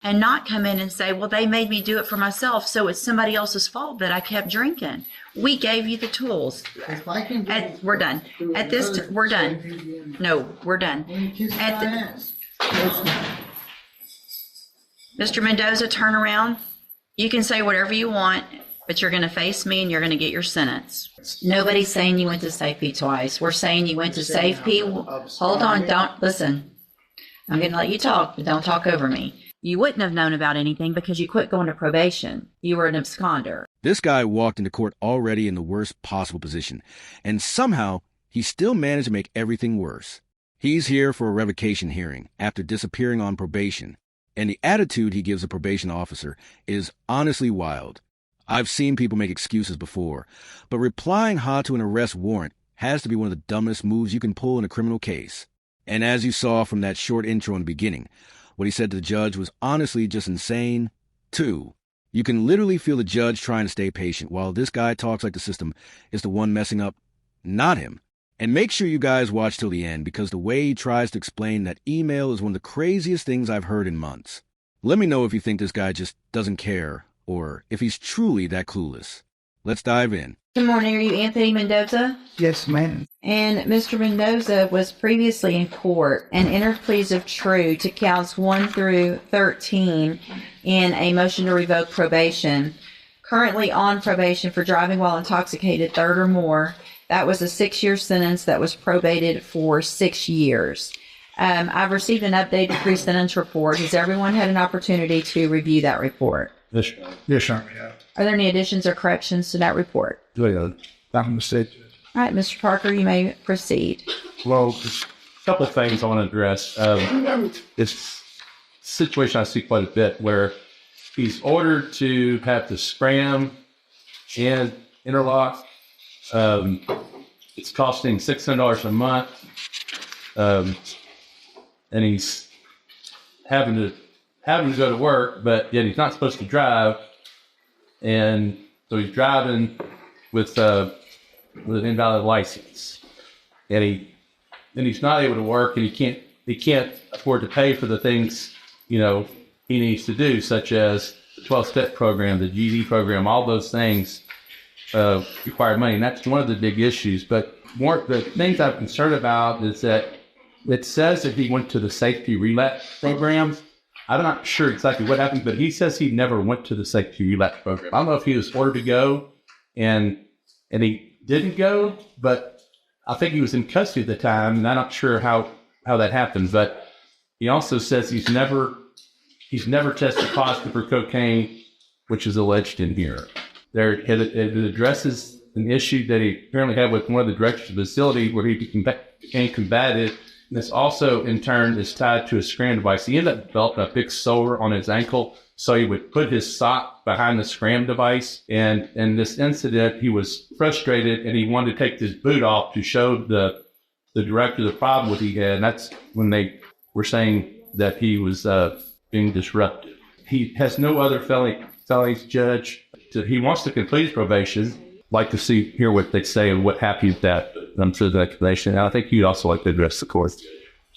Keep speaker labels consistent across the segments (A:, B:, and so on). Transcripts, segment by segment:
A: and not come in and say, well, they made me do it for myself, so it's somebody else's fault that I kept drinking. We gave you the tools.
B: If I can
A: We're done. At this, we're done. No, we're done. Mr. Mendoza, turn around. You can say whatever you want, but you're going to face me and you're going to get your sentence. Nobody's saying you went to safety twice. We're saying you went to safety. Hold on. Don't listen. I'm going to let you talk, but don't talk over me. You wouldn't have known about anything because you quit going to probation. You were an absconder.
C: This guy walked into court already in the worst possible position, and somehow he still managed to make everything worse. He's here for a revocation hearing after disappearing on probation, and the attitude he gives a probation officer is honestly wild. I've seen people make excuses before, but replying hot to an arrest warrant has to be one of the dumbest moves you can pull in a criminal case. And as you saw from that short intro in the beginning, what he said to the judge was honestly just insane, too. You can literally feel the judge trying to stay patient while this guy talks like the system is the one messing up, not him. And make sure you guys watch till the end, because the way he tries to explain that email is one of the craziest things I've heard in months. Let me know if you think this guy just doesn't care, or if he's truly that clueless. Let's dive in.
A: Good morning. Are you Anthony Mendoza?
B: Yes, ma'am.
A: And Mr. Mendoza was previously in court and entered pleas of true to counts 1 through 13 in a motion to revoke probation. Currently on probation for driving while intoxicated, third or more. That was a 6-year sentence that was probated for 6 years. I've received an updated pre-sentence report. Has everyone had an opportunity to review that report?
B: Yes, sir. Yeah.
A: Are there any additions or corrections to that report?
B: All
A: right, Mr. Parker, you may proceed.
D: Well, there's a couple of things I want to address. It's a situation I see quite a bit where he's ordered to have the scram and interlock. It's costing $600 a month, and he's having to go to work, but yet he's not supposed to drive, and so he's driving with an invalid license, and he's not able to work, and he can't afford to pay for the things he needs to do, such as the 12-step program, the GED program. All those things require money, and that's one of the big issues. But the things I'm concerned about is that it says that he went to the safety relapse program. I'm not sure exactly what happened, but he says he never went to the safety relapse program. I don't know if he was ordered to go and he didn't go, but I think he was in custody at the time, and I'm not sure how that happened. But he also says he's never tested positive for cocaine, which is alleged in here. It addresses an issue that he apparently had with one of the directors of the facility where he became combative. And this also, in turn, is tied to a scram device. He ended up developing a big sore on his ankle, so he would put his sock behind the scram device. And in this incident, he was frustrated, and he wanted to take his boot off to show the director the problem what he had. And that's when they were saying that he was being disruptive. He has no other felonies, Judge. He wants to complete his probation. Like to hear what they say and what happened with that. I'm sure the explanation. And I think you'd also like to address the court.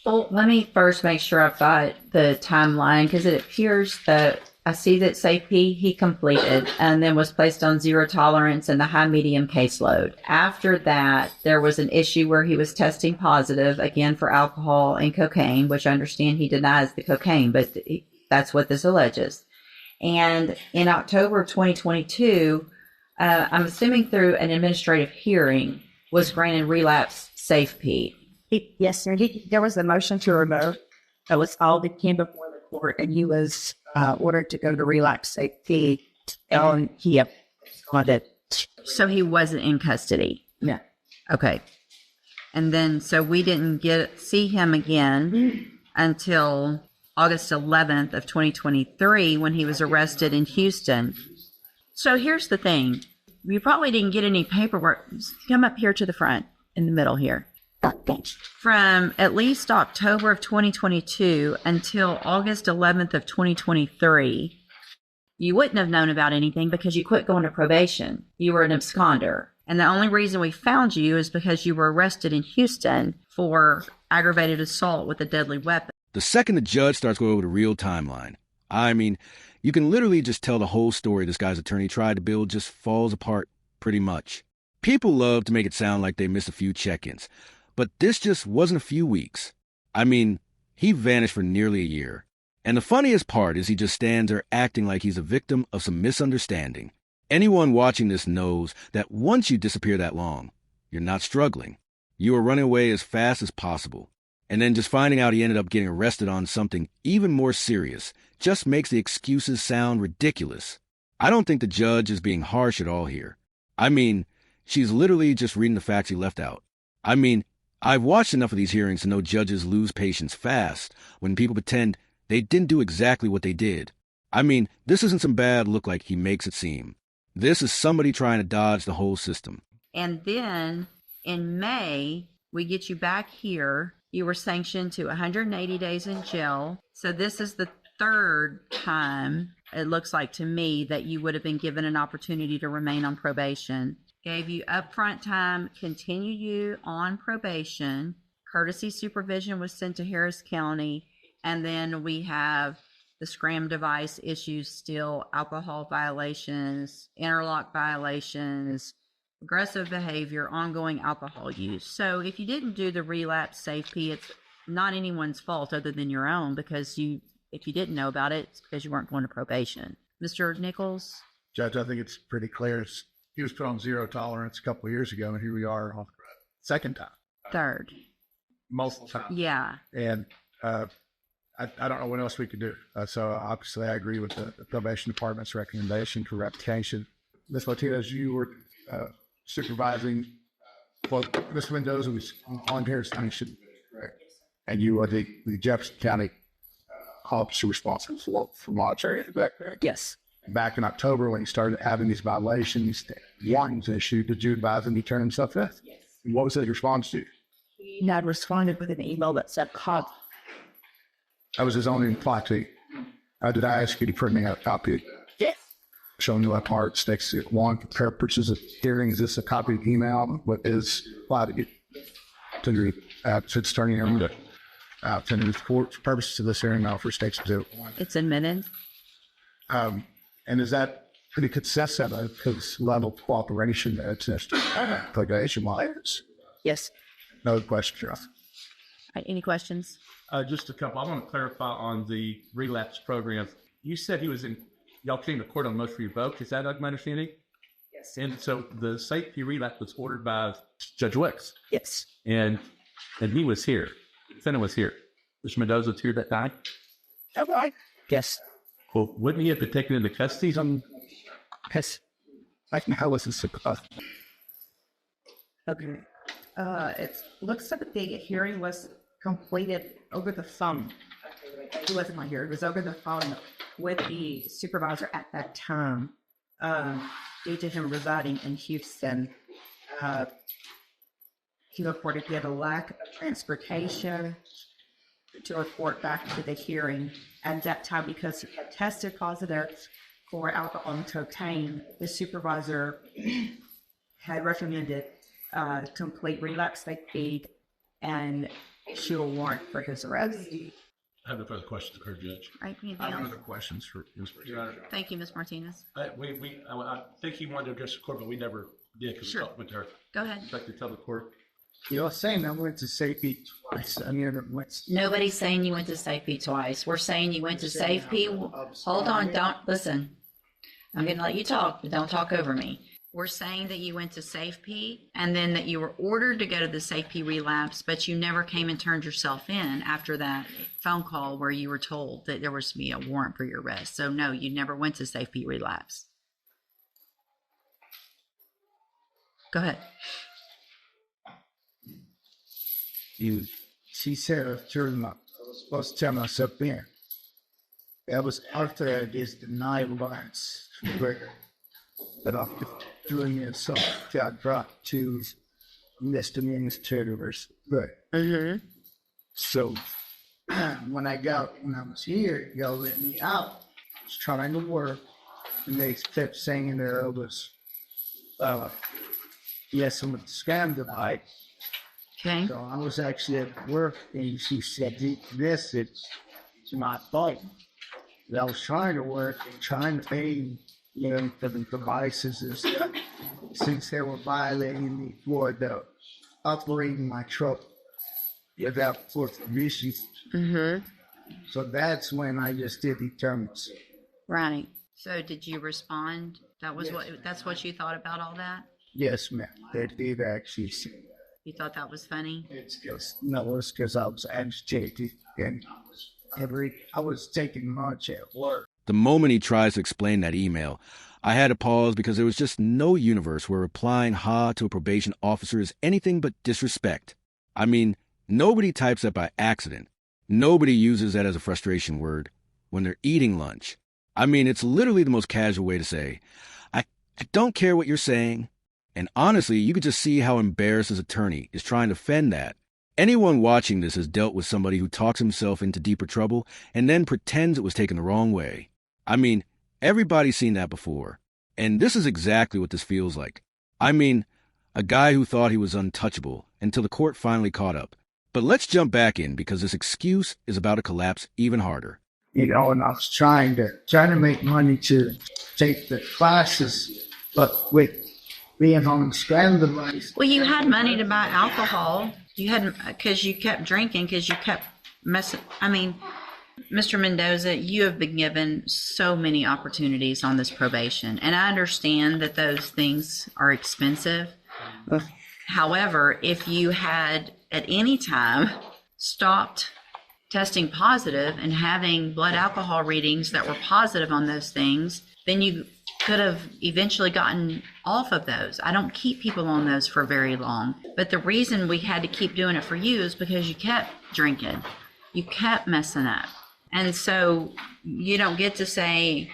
A: Well, let me first make sure I've got the timeline, because it appears that I see that safety he completed and then was placed on zero tolerance and the high medium caseload. After that, there was an issue where he was testing positive again for alcohol and cocaine, which I understand he denies the cocaine, but that's what this alleges. And in October of 2022, I'm assuming through an administrative hearing, was granted relapse safety.
E: Yes, sir. There was a motion to revoke. That was all that came before the court, and he was ordered to go to relapse safety. And he absconded.
A: So he wasn't in custody?
E: No.
A: Okay. And then, so we didn't see him again until August 11th of 2023 when he was arrested in Houston. So here's the thing. You probably didn't get any paperwork. Just come up here to the front in the middle here. From at least October of 2022 until August 11th of 2023, you wouldn't have known about anything because you quit going to probation. You were an absconder. And the only reason we found you is because you were arrested in Houston for aggravated assault with a deadly weapon.
C: The second the judge starts going over the real timeline, I mean, you can literally just tell the whole story this guy's attorney tried to build just falls apart pretty much. People love to make it sound like they missed a few check-ins, but this just wasn't a few weeks. I mean, he vanished for nearly a year. And the funniest part is he just stands there acting like he's a victim of some misunderstanding. Anyone watching this knows that once you disappear that long, you're not struggling. You are running away as fast as possible. And then just finding out he ended up getting arrested on something even more serious just makes the excuses sound ridiculous. I don't think the judge is being harsh at all here. I mean, she's literally just reading the facts he left out. I mean, I've watched enough of these hearings to know judges lose patience fast when people pretend they didn't do exactly what they did. I mean, this isn't some bad look like he makes it seem. This is somebody trying to dodge the whole system.
A: And then in May, we get you back here. You were sanctioned to 180 days in jail. So this is the third time, it looks like to me, that you would have been given an opportunity to remain on probation. Gave you upfront time, continue you on probation. Courtesy supervision was sent to Harris County. And then we have the scram device issues still, alcohol violations, interlock violations, aggressive behavior, ongoing alcohol use. So if you didn't do the relapse safety, it's not anyone's fault other than your own, because if you didn't know about it, it's because you weren't going to probation. Mr. Nichols?
B: Judge, I think it's pretty clear. He was put on zero tolerance a couple of years ago, and here we are on the second time.
A: Third.
B: Multiple times.
A: Yeah.
B: And I don't know what else we could do. So obviously I agree with the probation department's recommendation for revocation. Ms. Martinez, you were supervising, well, Ms. Mendoza was on Harris County, correct? And you are the Jefferson County officer responsible for monitoring.
E: Yes.
B: Back in October, when he started having these violations, warnings issued, did you advise him to turn himself in?
E: Yes.
B: And what was his response to you?
E: He had responded with an email that said, "Cop."
B: That was his only reply to you. Did I ask you to print me out a copy?
E: Yes.
B: Showing you what part stakes it. One, for purposes of hearing, is this a copy of the email? What is applied to you? To the it's turning in. To the for purposes of this hearing, now for stakes to
A: It's admitted.
B: and is that pretty consistent of his level of cooperation that it's litigation wise?
E: Yes.
B: No question, Jeff.
A: Right, any questions?
D: Just a couple. I want to clarify on the relapse program. You said he was y'all came to court on motion revoked. Is that my understanding?
E: Yes.
D: And so the safety relapse was ordered by Judge Wicks.
E: Yes.
D: And he was here. The defendant was here. Mr. Mendoza was here that time.
E: Okay. Yes.
D: Well, wouldn't he have been taken into custody?
E: Yes.
B: How was this supposed?
E: Okay. It looks like the hearing was completed over the phone. It wasn't my hearing. It was over the phone with the supervisor at that time. Due to him residing in Houston, he reported he had a lack of transportation to report back to the hearing at that time because he had tested positive for alcohol and cocaine. The supervisor had recommended complete relapse safety and issue a warrant for his arrest.
F: I have no further questions for her, Judge.
A: Right, anything
B: I have
A: else?
B: other questions for Ms.
A: Thank you, Ms. Martinez.
F: I think he wanted to address the court, but we never did because
A: Sure.
F: we talked with her.
A: Go ahead.
F: I'd like to tell the court.
B: You're saying I went to safety twice. I mean,
A: Nobody's saying you went to safety twice. We're saying you went to safety. Hold on, don't listen. I'm going to let you talk, but don't talk over me. We're saying that you went to safety and then that you were ordered to go to the safety relapse, but you never came and turned yourself in after that phone call where you were told that there was to be a warrant for your arrest. So no, you never went to safety relapse. Go ahead.
B: She said, I was supposed to tell myself in. That was after this denied violence. But after doing it, so got dropped to misdemeanors terrorists. But so when I was here, y'all let me out. I was trying to work, and they kept saying there was some scam device.
A: Okay.
B: So I was actually at work, and she said, "This is my fault." I was trying to work and trying to pay, for the devices and stuff, since they were violating me for the operating my truck without for permission.
A: Mm-hmm.
B: So that's when I just did determine.
A: Right. So did you respond? That's what you thought about all that?
B: Yes, ma'am. They did actually.
A: You thought that was funny?
B: It's because I was agitated and I was taking lunch at work.
C: The moment he tries to explain that email, I had to pause because there was just no universe where replying ha to a probation officer is anything but disrespect. I mean, nobody types that by accident. Nobody uses that as a frustration word when they're eating lunch. I mean, it's literally the most casual way to say, I don't care what you're saying. And honestly, you could just see how embarrassed his attorney is trying to fend that. Anyone watching this has dealt with somebody who talks himself into deeper trouble and then pretends it was taken the wrong way. I mean, everybody's seen that before. And this is exactly what this feels like. I mean, a guy who thought he was untouchable until the court finally caught up. But let's jump back in because this excuse is about to collapse even harder.
B: And I was trying to make money to take the classes, but with being on standardized.
A: Well, you had money to buy alcohol. You hadn't, because you kept drinking, because you kept messing. I mean, Mr. Mendoza, you have been given so many opportunities on this probation, and I understand that those things are expensive. However, if you had at any time stopped testing positive and having blood alcohol readings that were positive on those things, then you could have eventually gotten off of those. I don't keep people on those for very long. But the reason we had to keep doing it for you is because you kept drinking. You kept messing up. And so you don't get to say,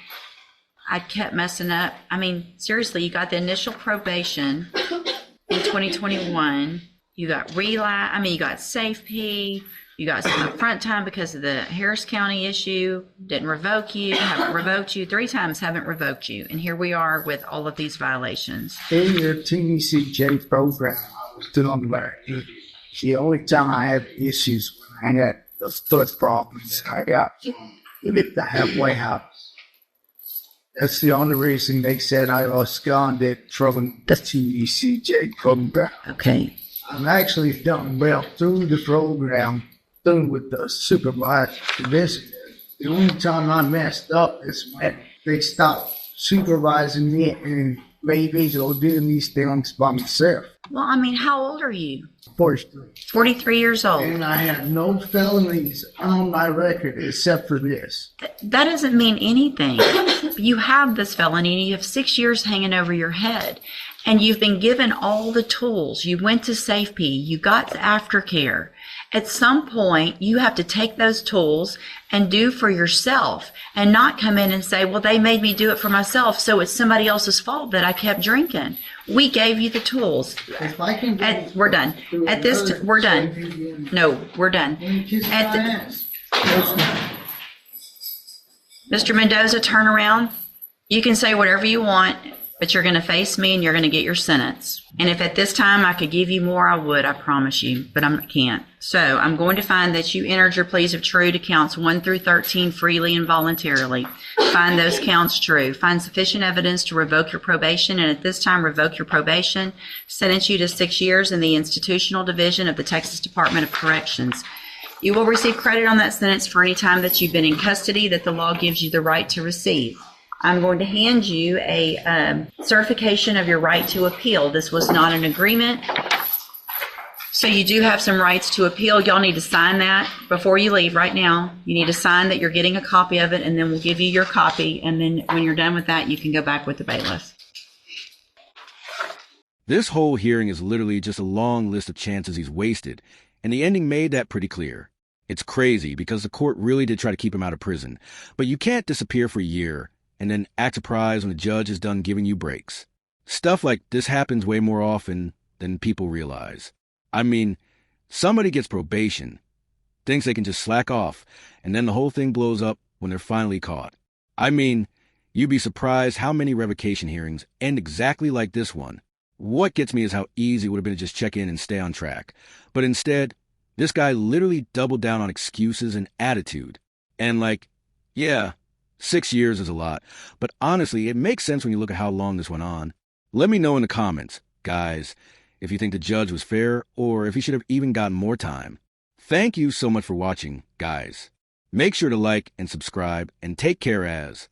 A: I kept messing up. I mean, seriously, you got the initial probation in 2021. You got you got safe P. You got some upfront time because of the Harris County issue. Didn't revoke you. Haven't revoked you. 3 times haven't revoked you. And here we are with all of these violations.
B: In your TCJ program, I was doing that. The only time I had issues when I had the foot problems, I got lived the halfway house. That's the only reason they said I absconded from the TCJ program.
A: Okay.
B: I'm actually done well through the program, through with the supervisor division. The only time I messed up is when they stopped supervising me and made me go doing these things by myself.
A: Well, I mean, how old are you?
B: 43.
A: 43 years old.
B: And I have no felonies on my record except for this.
A: That doesn't mean anything. You have this felony and you have 6 years hanging over your head. And you've been given all the tools. You went to safety. You got to aftercare. At some point, you have to take those tools and do for yourself and not come in and say, well, they made me do it for myself, so it's somebody else's fault that I kept drinking. We gave you the tools.
B: If I can get
A: We're done. At this, we're done. No, we're done. Mr. Mendoza, turn around. You can say whatever you want, but you're going to face me and you're going to get your sentence. And if at this time I could give you more, I would, I promise you, but I can't. So I'm going to find that you entered your pleas of true to counts 1 through 13 freely and voluntarily. Find those counts true. Find sufficient evidence to revoke your probation, and at this time revoke your probation. Sentence you to 6 years in the institutional division of the Texas Department of Corrections. You will receive credit on that sentence for any time that you've been in custody that the law gives you the right to receive. I'm going to hand you a certification of your right to appeal. This was not an agreement. So you do have some rights to appeal. Y'all need to sign that before you leave right now. You need to sign that you're getting a copy of it, and then we'll give you your copy. And then when you're done with that, you can go back with the bailiff.
C: This whole hearing is literally just a long list of chances he's wasted, and the ending made that pretty clear. It's crazy because the court really did try to keep him out of prison, but you can't disappear for a year and then act surprised when the judge is done giving you breaks. Stuff like this happens way more often than people realize. I mean, somebody gets probation, thinks they can just slack off, and then the whole thing blows up when they're finally caught. I mean, you'd be surprised how many revocation hearings end exactly like this one. What gets me is how easy it would have been to just check in and stay on track. But instead, this guy literally doubled down on excuses and attitude. And yeah, 6 years is a lot, but honestly, it makes sense when you look at how long this went on. Let me know in the comments, guys, if you think the judge was fair or if he should have even gotten more time. Thank you so much for watching, guys. Make sure to like and subscribe and take care as